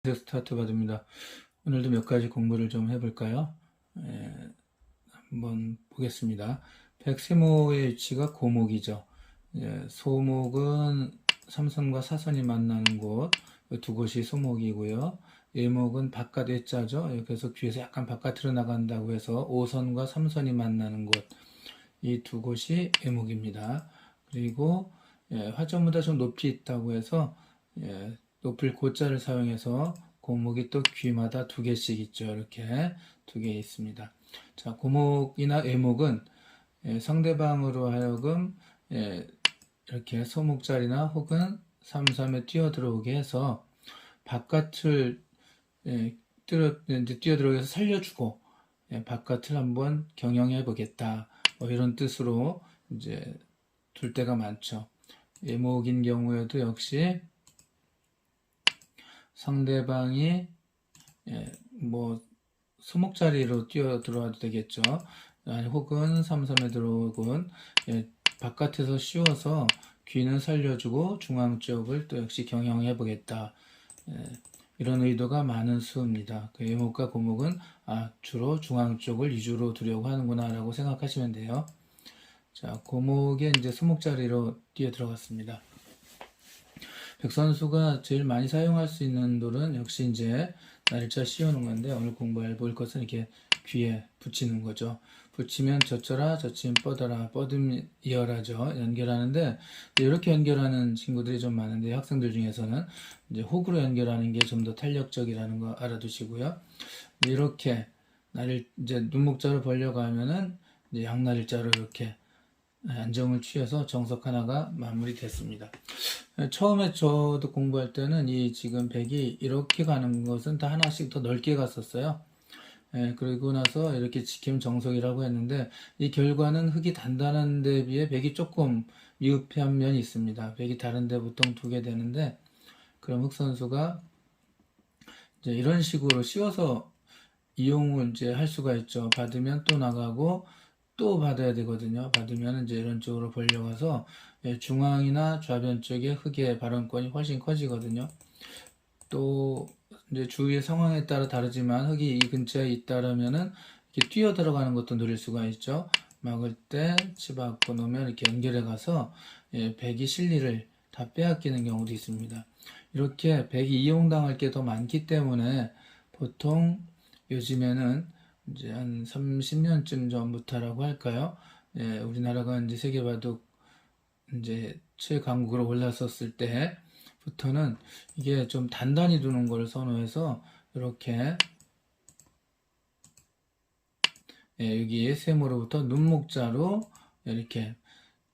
스타트 받습니다. 오늘도 몇 가지 공부를 좀 해볼까요? 한번 보겠습니다. 백세모의 위치가 고목이죠. 소목은 삼선과 사선이 만나는 곳, 두 곳이 소목이고요. 예목은 바깥 외자죠. 그래서 귀에서 약간 바깥으로 나간다고 해서 오선과 삼선이 만나는 곳, 이 두 곳이 예목입니다. 그리고 화전보다 좀 높이 있다고 해서 높을 고자를 사용해서 고목이 또 귀마다 두 개씩 있죠. 이렇게 두 개 있습니다. 자, 고목이나 예목은 상대방으로 하여금 이렇게 소목자리나 혹은 삼삼에 뛰어들어오게 해서 바깥을 뛰어들어오게 해서 살려주고 바깥을 한번 경영해 보겠다. 뭐 이런 뜻으로 이제 둘 때가 많죠. 예목인 경우에도 역시 상대방이 뭐 소목자리로 뛰어 들어와도 되겠죠. 아니, 혹은 삼삼에 들어오건 바깥에서 씌워서 귀는 살려주고 중앙 쪽을 또 역시 경영해 보겠다. 이런 의도가 많은 수입니다. 그 예목과 고목은 주로 중앙 쪽을 위주로 두려고 하는구나 라고 생각하시면 돼요. 자, 고목에 이제 소목자리로 뛰어 들어갔습니다. 백선수가 제일 많이 사용할 수 있는 돌은 역시 이제 날짜 씌우는 건데, 오늘 공부해 볼 것은 이렇게 귀에 붙이는 거죠. 붙이면 젖혀라, 젖히면 뻗어라, 뻗으면 이어라죠. 연결하는데, 이렇게 연결하는 친구들이 좀 많은데, 학생들 중에서는 이제 혹으로 연결하는 게 좀 더 탄력적이라는 거 알아두시고요. 이렇게 이제 눈목자로 벌려가면은 이제 양날일자로 이렇게 안정을 취해서 정석 하나가 마무리됐습니다. 처음에 저도 공부할 때는 이 지금 백이 이렇게 가는 것은 다 하나씩 더 넓게 갔었어요. 그리고 나서 이렇게 지킴 정석이라고 했는데, 이 결과는 흙이 단단한 데 비해 백이 조금 미흡한 면이 있습니다. 백이 다른 데 보통 두게 되는데, 그럼 흙 선수가 이제 이런 식으로 씌워서 이용을 이제 할 수가 있죠. 받으면 또 나가고 또 받아야 되거든요. 받으면 이제 이런 쪽으로 벌려가서 중앙이나 좌변 쪽에 흙의 발언권이 훨씬 커지거든요. 또 이제 주위의 상황에 따라 다르지만 흙이 이 근처에 있다라면은 이렇게 뛰어 들어가는 것도 누릴 수가 있죠. 막을 때 치받고 놓으면 이렇게 연결해 가서 백이 실리를 다 빼앗기는 경우도 있습니다. 이렇게 백이 이용당할 게 더 많기 때문에 보통 요즘에는 이제 한 30년쯤 전부터라고 할까요? 우리나라가 이제 세계바둑 이제 최강국으로 올랐었을 때부터는 이게 좀 단단히 두는 걸 선호해서 이렇게 여기 세모로부터 눈목자로 이렇게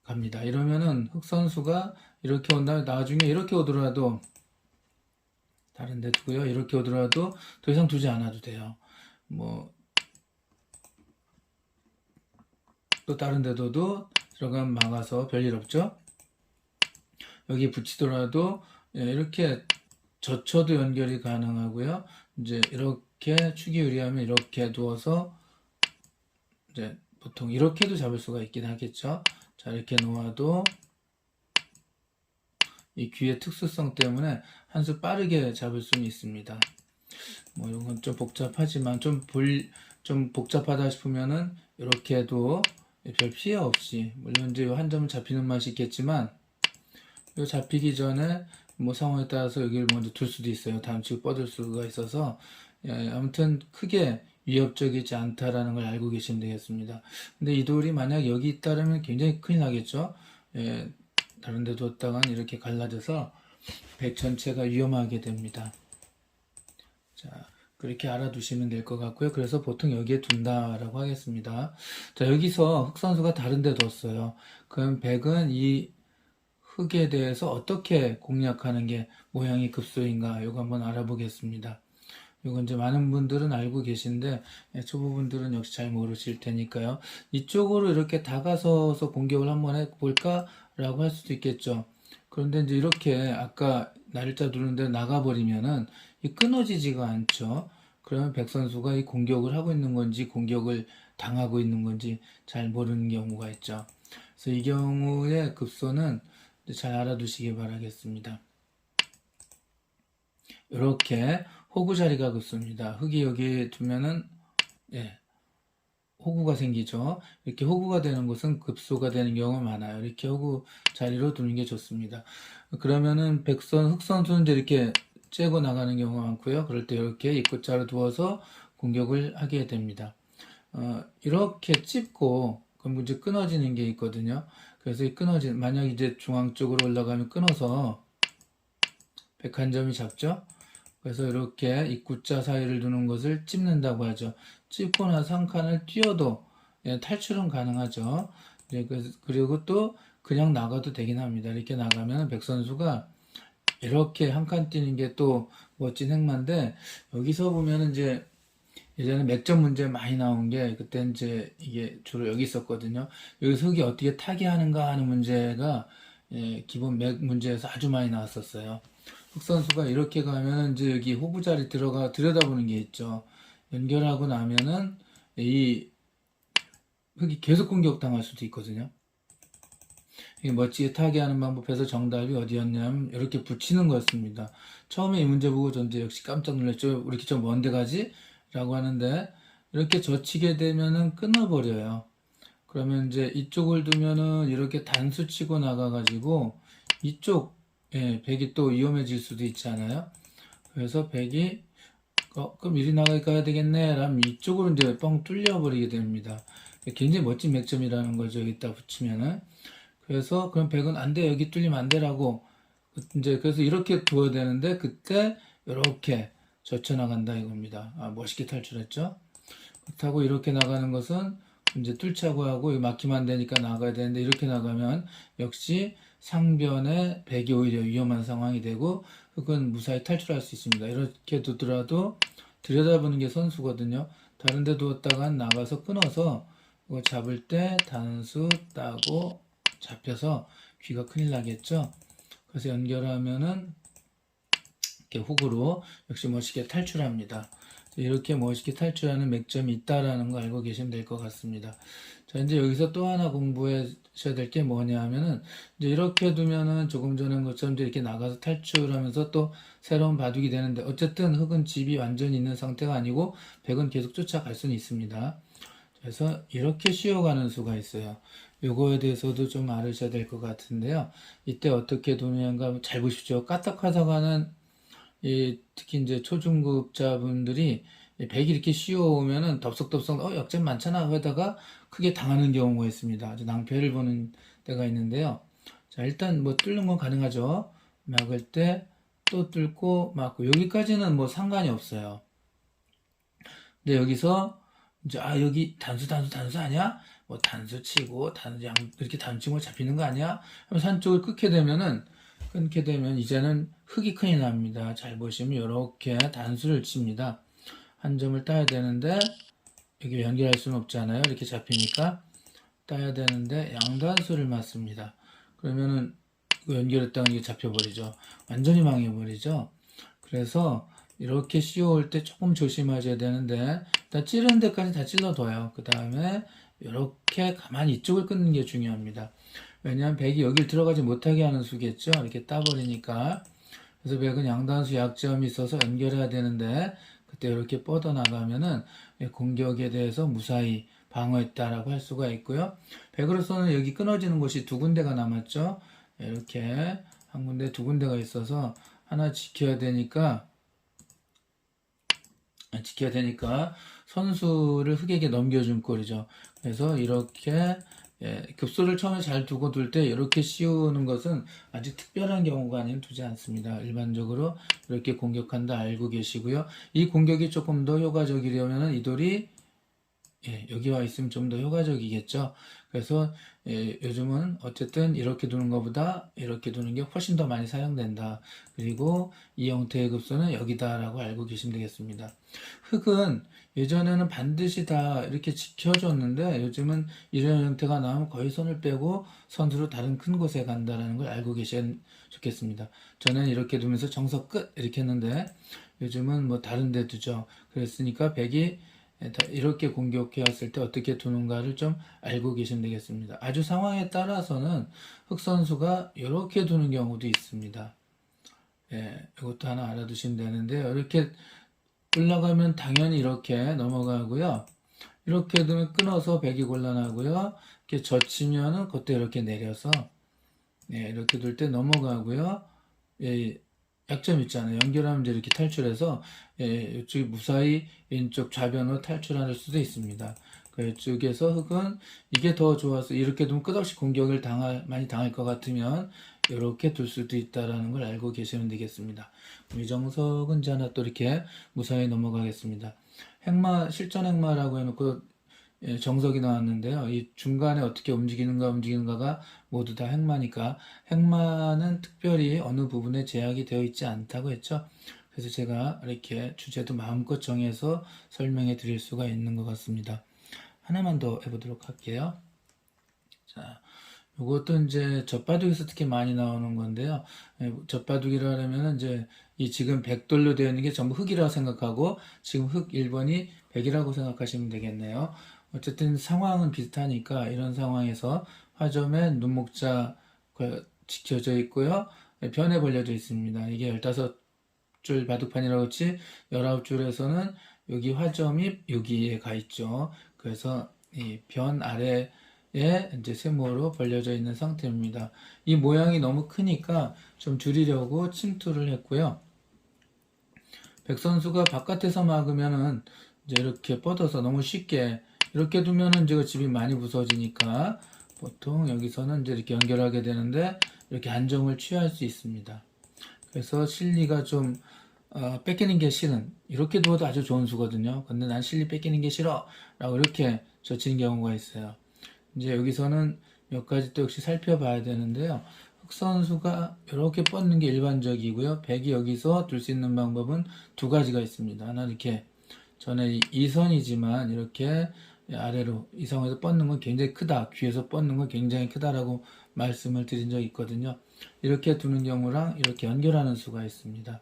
갑니다. 이러면은 흑 선수가 이렇게 온 다음에 나중에 이렇게 오더라도 다른 데 두고요. 이렇게 오더라도 더 이상 두지 않아도 돼요. 뭐 또 다른 데도 들어가면 막아서 별일 없죠. 여기 붙이더라도 이렇게 젖혀도 연결이 가능하고요. 이제 이렇게 축이 유리하면 이렇게 두어서 이제 보통 이렇게도 잡을 수가 있긴 하겠죠. 자, 이렇게 놓아도 이 귀의 특수성 때문에 한 수 빠르게 잡을 수는 있습니다. 뭐 이런 건 좀 복잡하지만 좀 복잡하다 싶으면은 이렇게 해도 별 피해 없이, 물론 이제 한 점은 잡히는 맛이 있겠지만 이 잡히기 전에 뭐 상황에 따라서 여기를 먼저 둘 수도 있어요. 다음 치고 뻗을 수가 있어서 아무튼 크게 위협적이지 않다라는 걸 알고 계시면 되겠습니다. 근데 이 돌이 만약 여기 있다면 굉장히 큰일 나겠죠. 다른 데 뒀다간 이렇게 갈라져서 백 전체가 위험하게 됩니다. 자, 그렇게 알아두시면 될 것 같고요. 그래서 보통 여기에 둔다라고 하겠습니다. 자, 여기서 흑 선수가 다른 데 뒀어요. 그럼 백은 이 흙에 대해서 어떻게 공략하는 게 모양이 급소인가, 이거 한번 알아보겠습니다. 이건 이제 많은 분들은 알고 계신데 초보분들은 역시 잘 모르실 테니까요. 이쪽으로 이렇게 다가서서 공격을 한번 해볼까라고 할 수도 있겠죠. 그런데 이제 이렇게 아까 날짜 두는데 나가버리면은 끊어지지가 않죠. 그러면 백 선수가 이 공격을 하고 있는 건지 공격을 당하고 있는 건지 잘 모르는 경우가 있죠. 그래서 이 경우의 급소는 잘 알아두시기 바라겠습니다. 이렇게 호구 자리가 급습니다. 흙이 여기 두면은 예, 호구가 생기죠. 이렇게 호구가 되는 곳은 급소가 되는 경우가 많아요. 이렇게 호구 자리로 두는 게 좋습니다. 그러면은 흑선수는 이제 이렇게 째고 나가는 경우가 많고요. 그럴 때 이렇게 입구자로 두어서 공격을 하게 됩니다. 이렇게 찝고 그럼 이제 끊어지는 게 있거든요. 그래서 만약 이제 중앙 쪽으로 올라가면 끊어서 백한점이 잡죠. 그래서 이렇게 입구자 사이를 두는 것을 찝는다고 하죠. 찝고 나서 한 칸을 뛰어도 탈출은 가능하죠. 그리고 또 그냥 나가도 되긴 합니다. 이렇게 나가면 백선수가 이렇게 한 칸 뛰는 게 또 멋진 행마인데, 여기서 보면 이제 예전에 맥점 문제 많이 나온 게, 그때 이제 이게 주로 여기 있었거든요. 여기서 흙이 어떻게 타게 하는가 하는 문제가 기본 맥 문제에서 아주 많이 나왔었어요. 흑 선수가 이렇게 가면 이제 여기 호구 자리 들여다보는 게 있죠. 연결하고 나면은 이 흙이 계속 공격당할 수도 있거든요. 멋지게 타게 하는 방법에서 정답이 어디였냐면 이렇게 붙이는 거였습니다. 처음에 이 문제 보고 전도 역시 깜짝 놀랐죠. 왜 이렇게 좀 먼데 가지? 라고 하는데 이렇게 젖히게 되면은 끊어버려요. 그러면 이제 이쪽을 두면은 이렇게 단수 치고 나가가지고 이쪽 백이 또 위험해질 수도 있잖아요. 그래서 백이 그럼 이리 나가야 되겠네 라면 이쪽으로 이제 뻥 뚫려버리게 됩니다. 굉장히 멋진 맥점이라는 거죠. 여기다 붙이면은. 그래서 그럼 백은 안 돼, 여기 뚫리면 안 돼라고 이제 그래서 이렇게 두어야 되는데 그때 이렇게 젖혀 나간다 이겁니다. 멋있게 탈출했죠. 그렇다고 이렇게 나가는 것은 이제 뚫자고 하고 막히면 안 되니까 나가야 되는데 이렇게 나가면 역시 상변에 백이 오히려 위험한 상황이 되고 흙은 무사히 탈출할 수 있습니다. 이렇게 두더라도 들여다보는 게 선수거든요. 다른 데 두었다가 나가서 끊어서 이거 잡을 때 단수 따고 잡혀서 귀가 큰일 나겠죠. 그래서 연결하면은 이렇게 훅으로 역시 멋있게 탈출합니다. 이렇게 멋있게 탈출하는 맥점이 있다라는 거 알고 계시면 될 것 같습니다. 자, 이제 여기서 또 하나 공부하셔야 될 게 뭐냐 하면은, 이제 이렇게 두면은 조금 전에 한 것처럼 이렇게 나가서 탈출하면서 또 새로운 바둑이 되는데, 어쨌든 흙은 집이 완전히 있는 상태가 아니고, 백은 계속 쫓아갈 수는 있습니다. 그래서 이렇게 쉬어가는 수가 있어요. 요거에 대해서도 좀 알으셔야 될 것 같은데요. 이때 어떻게 두는가 잘 보십시오. 까딱하다가는 특히 이제 초중급자분들이 백이 이렇게 씌워오면은 덥석덥석 역전 많잖아 하다가 크게 당하는 경우가 있습니다. 아주 낭패를 보는 때가 있는데요. 자, 일단 뭐 뚫는 건 가능하죠. 막을 때 또 뚫고 막고 여기까지는 뭐 상관이 없어요. 근데 여기서 이제 여기 단수 아니야? 뭐 단수 치고 이렇게 단수 치고 잡히는 거 아니야? 하면서 한쪽을 끊게 되면 이제는 흙이 큰일 납니다. 잘 보시면 이렇게 단수를 칩니다. 한 점을 따야 되는데 여기 연결할 수는 없잖아요. 이렇게 잡히니까 따야 되는데 양단수를 맞습니다. 그러면은 연결했다가 이게 잡혀버리죠. 완전히 망해버리죠. 그래서 이렇게 씌워올 때 조금 조심하셔야 되는데 일단 찌르는 데까지 다 찔러둬요. 그 다음에 이렇게 가만히 이쪽을 끊는 게 중요합니다. 왜냐하면 백이 여기를 들어가지 못하게 하는 수겠죠. 이렇게 따버리니까. 그래서 백은 양단수 약점이 있어서 연결해야 되는데 그때 이렇게 뻗어나가면은 공격에 대해서 무사히 방어했다라고 할 수가 있고요. 백으로서는 여기 끊어지는 곳이 두 군데가 남았죠. 이렇게 한 군데, 두 군데가 있어서 하나 지켜야 되니까 선수를 흙에게 넘겨준 꼴이죠. 그래서 이렇게 급소를 처음에 잘 두고 둘 때 이렇게 씌우는 것은 아주 특별한 경우가 아니면 두지 않습니다. 일반적으로 이렇게 공격한다 알고 계시고요. 이 공격이 조금 더 효과적이려면 이 돌이 여기 와 있으면 좀 더 효과적이겠죠. 그래서 요즘은 어쨌든 이렇게 두는 것보다 이렇게 두는 게 훨씬 더 많이 사용된다. 그리고 이 형태의 급소는 여기다라고 알고 계시면 되겠습니다. 흙은 예전에는 반드시 다 이렇게 지켜줬는데 요즘은 이런 형태가 나오면 거의 손을 빼고 선수로 다른 큰 곳에 간다라는 걸 알고 계시면 좋겠습니다. 저는 이렇게 두면서 정석 끝 이렇게 했는데 요즘은 뭐 다른 데 두죠. 그랬으니까 백이 이렇게 공격해 왔을 때 어떻게 두는가를 좀 알고 계시면 되겠습니다. 아주 상황에 따라서는 흑 선수가 이렇게 두는 경우도 있습니다. 예, 이것도 하나 알아두시면 되는데요. 이렇게 올라가면 당연히 이렇게 넘어가고요. 이렇게 두면 끊어서 백이 곤란하고요. 이렇게 젖히면은 그때 이렇게 내려서 예, 이렇게 둘 때 넘어가고요. 예, 약점 있잖아요. 연결하면 이제 이렇게 탈출해서 예, 이쪽이 무사히 왼쪽 좌변으로 탈출할 수도 있습니다. 그 이쪽에서 흑은 이게 더 좋아서 이렇게 두면 끝없이 공격을 많이 당할 것 같으면 이렇게 둘 수도 있다라는 걸 알고 계시면 되겠습니다. 이정석은 이제 하나 또 이렇게 무사히 넘어가겠습니다. 행마, 실전 행마라고 해놓고 예, 정석이 나왔는데요. 이 중간에 어떻게 움직이는가가 모두 다 행마니까 행마는 특별히 어느 부분에 제약이 되어 있지 않다고 했죠. 그래서 제가 이렇게 주제도 마음껏 정해서 설명해 드릴 수가 있는 것 같습니다. 하나만 더 해보도록 할게요. 자, 이것도 이제 젖바둑에서 특히 많이 나오는 건데요. 예, 젖바둑이라 하면 이제 이 지금 백돌로 되어 있는 게 전부 흑이라고 생각하고 지금 흑 1번이 백이라고 생각하시면 되겠네요. 어쨌든 상황은 비슷하니까 이런 상황에서 화점에 눈목자가 지켜져 있고요. 예, 변에 벌려져 있습니다. 이게 15줄 바둑판이라고 했지 19줄에서는 여기 화점이 여기에 가 있죠. 그래서 이 변 아래에 이제 세모로 벌려져 있는 상태입니다. 이 모양이 너무 크니까 좀 줄이려고 침투를 했고요. 백 선수가 바깥에서 막으면은 이제 이렇게 뻗어서 너무 쉽게 이렇게 두면은 이제 집이 많이 부서지니까 보통 여기서는 이제 이렇게 연결하게 되는데 이렇게 안정을 취할 수 있습니다. 그래서 실리가 좀 뺏기는 게 싫은 이렇게 두어도 아주 좋은 수거든요. 근데 난 실리 뺏기는 게 싫어 라고 이렇게 젖히는 경우가 있어요. 이제 여기서는 몇 가지 또 역시 살펴봐야 되는데요. 흑선수가 이렇게 뻗는 게 일반적이고요. 백이 여기서 둘 수 있는 방법은 두 가지가 있습니다. 하나 이렇게 전에 이선이지만 이렇게 아래로 이성에서 뻗는 건 굉장히 크다. 귀에서 뻗는 건 굉장히 크다라고 말씀을 드린 적이 있거든요. 이렇게 두는 경우랑 이렇게 연결하는 수가 있습니다.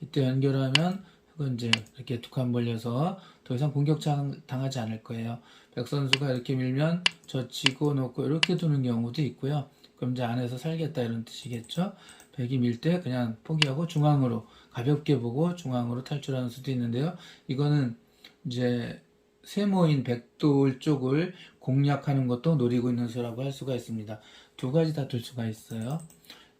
이때 연결하면 그건 이제 이렇게 두 칸 벌려서 더 이상 공격 당하지 않을 거예요. 백 선수가 이렇게 밀면 젖히고 놓고 이렇게 두는 경우도 있고요. 그럼 이제 안에서 살겠다 이런 뜻이겠죠. 백이 밀 때 그냥 포기하고 중앙으로 가볍게 보고 중앙으로 탈출하는 수도 있는데요. 이거는 이제 세모인 백돌 쪽을 공략하는 것도 노리고 있는 수라고 할 수가 있습니다. 두 가지 다 둘 수가 있어요.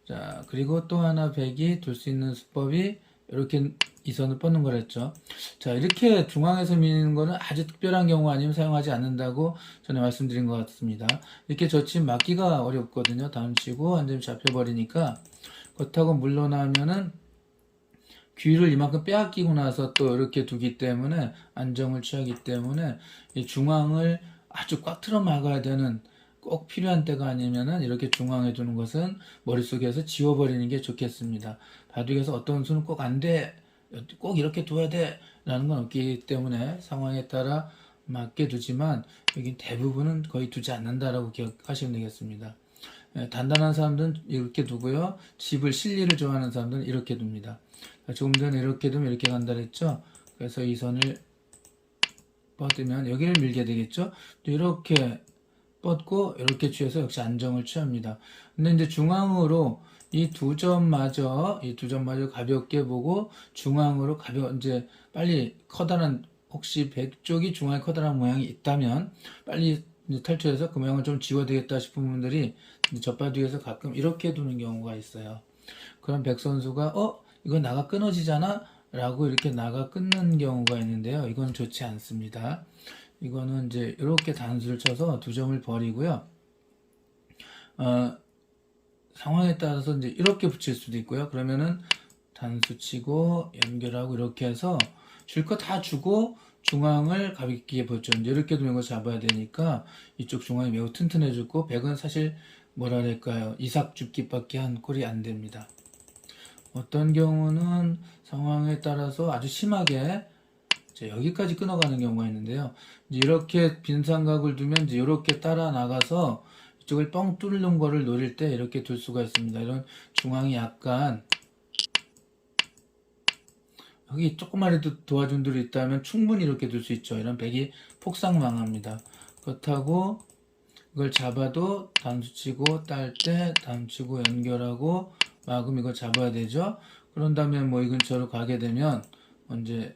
자, 그리고 또 하나 백이 둘 수 있는 수법이 이렇게 이선을 뻗는 거랬죠. 자, 이렇게 중앙에서 미는 거는 아주 특별한 경우 아니면 사용하지 않는다고 전에 말씀드린 것 같습니다. 이렇게 젖힌 막기가 어렵거든요. 다음 치고 완전히 잡혀버리니까 그렇다고 물러나면은 귀를 이만큼 빼앗기고 나서 또 이렇게 두기 때문에 안정을 취하기 때문에 이 중앙을 아주 꽉 틀어 막아야 되는 꼭 필요한 때가 아니면은 이렇게 중앙에 두는 것은 머릿속에서 지워버리는 게 좋겠습니다. 바둑에서 어떤 수는 꼭 안 돼, 꼭 이렇게 둬야 돼 라는 건 없기 때문에 상황에 따라 맞게 두지만 여기 대부분은 거의 두지 않는다라고 기억하시면 되겠습니다. 단단한 사람들은 이렇게 두고요. 집을 실리를 좋아하는 사람들은 이렇게 둡니다. 조금 전에 이렇게 두면 이렇게 간다 그랬죠. 그래서 이 선을 뻗으면 여기를 밀게 되겠죠. 또 이렇게 뻗고 이렇게 취해서 역시 안정을 취합니다. 근데 이제 중앙으로 이 두 점마저 가볍게 보고 중앙으로 이제 빨리 커다란 혹시 백 쪽이 중앙에 커다란 모양이 있다면 빨리 탈출해서 그 모양을 좀 지워야 되겠다 싶은 분들이 젖바둑에서 가끔 이렇게 두는 경우가 있어요. 그럼 백 선수가 이거 나가 끊어지잖아 라고 이렇게 나가 끊는 경우가 있는데요. 이건 좋지 않습니다. 이거는 이제 이렇게 단수를 쳐서 두 점을 버리고요. 상황에 따라서 이제 이렇게 붙일 수도 있고요. 그러면은 단수 치고 연결하고 이렇게 해서 줄 거 다 주고 중앙을 가볍게 보죠. 이제 이렇게 두면 거 잡아야 되니까 이쪽 중앙이 매우 튼튼해졌고 백은 사실 뭐랄까요 이삭줍기밖에 한 꼴이 안 됩니다. 어떤 경우는 상황에 따라서 아주 심하게 여기까지 끊어가는 경우가 있는데요. 이제 이렇게 빈 삼각을 두면 이제 이렇게 따라 나가서 이쪽을 뻥 뚫는 거를 노릴 때 이렇게 둘 수가 있습니다. 이런 중앙이 약간 여기 조금만이라도 도와준 들이 있다면 충분히 이렇게 둘 수 있죠. 이런 백이 폭삭 망합니다. 그렇다고 이걸 잡아도 단수 치고 딸 때 단수 치고 연결하고 막으면 이걸 잡아야 되죠. 그런 다음에 뭐 이 근처로 가게 되면 언제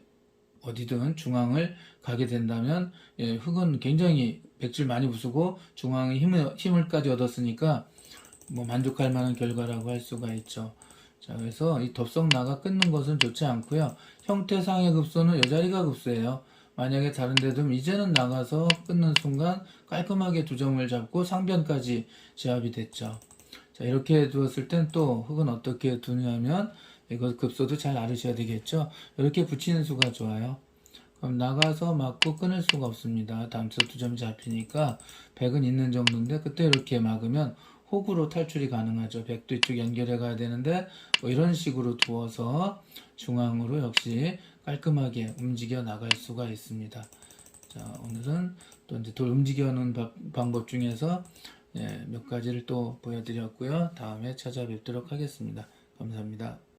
어디든 중앙을 가게 된다면 예, 흙은 굉장히 백질 많이 부수고 중앙에 힘을까지 얻었으니까 뭐 만족할 만한 결과라고 할 수가 있죠. 자, 그래서 이 덥석 나가 끊는 것은 좋지 않고요. 형태상의 급소는 이 자리가 급소예요. 만약에 다른 데도 이제는 나가서 끊는 순간 깔끔하게 두 점을 잡고 상변까지 제압이 됐죠. 자, 이렇게 두었을 땐 또 흙은 어떻게 두냐면 이거 급소도 잘 알으셔야 되겠죠. 이렇게 붙이는 수가 좋아요. 그럼 나가서 맞고 끊을 수가 없습니다. 다음 수 두 점 잡히니까 백은 있는 정도인데 그때 이렇게 막으면 혹으로 탈출이 가능하죠. 백도 이쪽 연결해 가야 되는데 뭐 이런 식으로 두어서 중앙으로 역시 깔끔하게 움직여 나갈 수가 있습니다. 자, 오늘은 또 이제 돌 움직여는 방법 중에서 몇 가지를 또 보여드렸고요. 다음에 찾아뵙도록 하겠습니다. 감사합니다.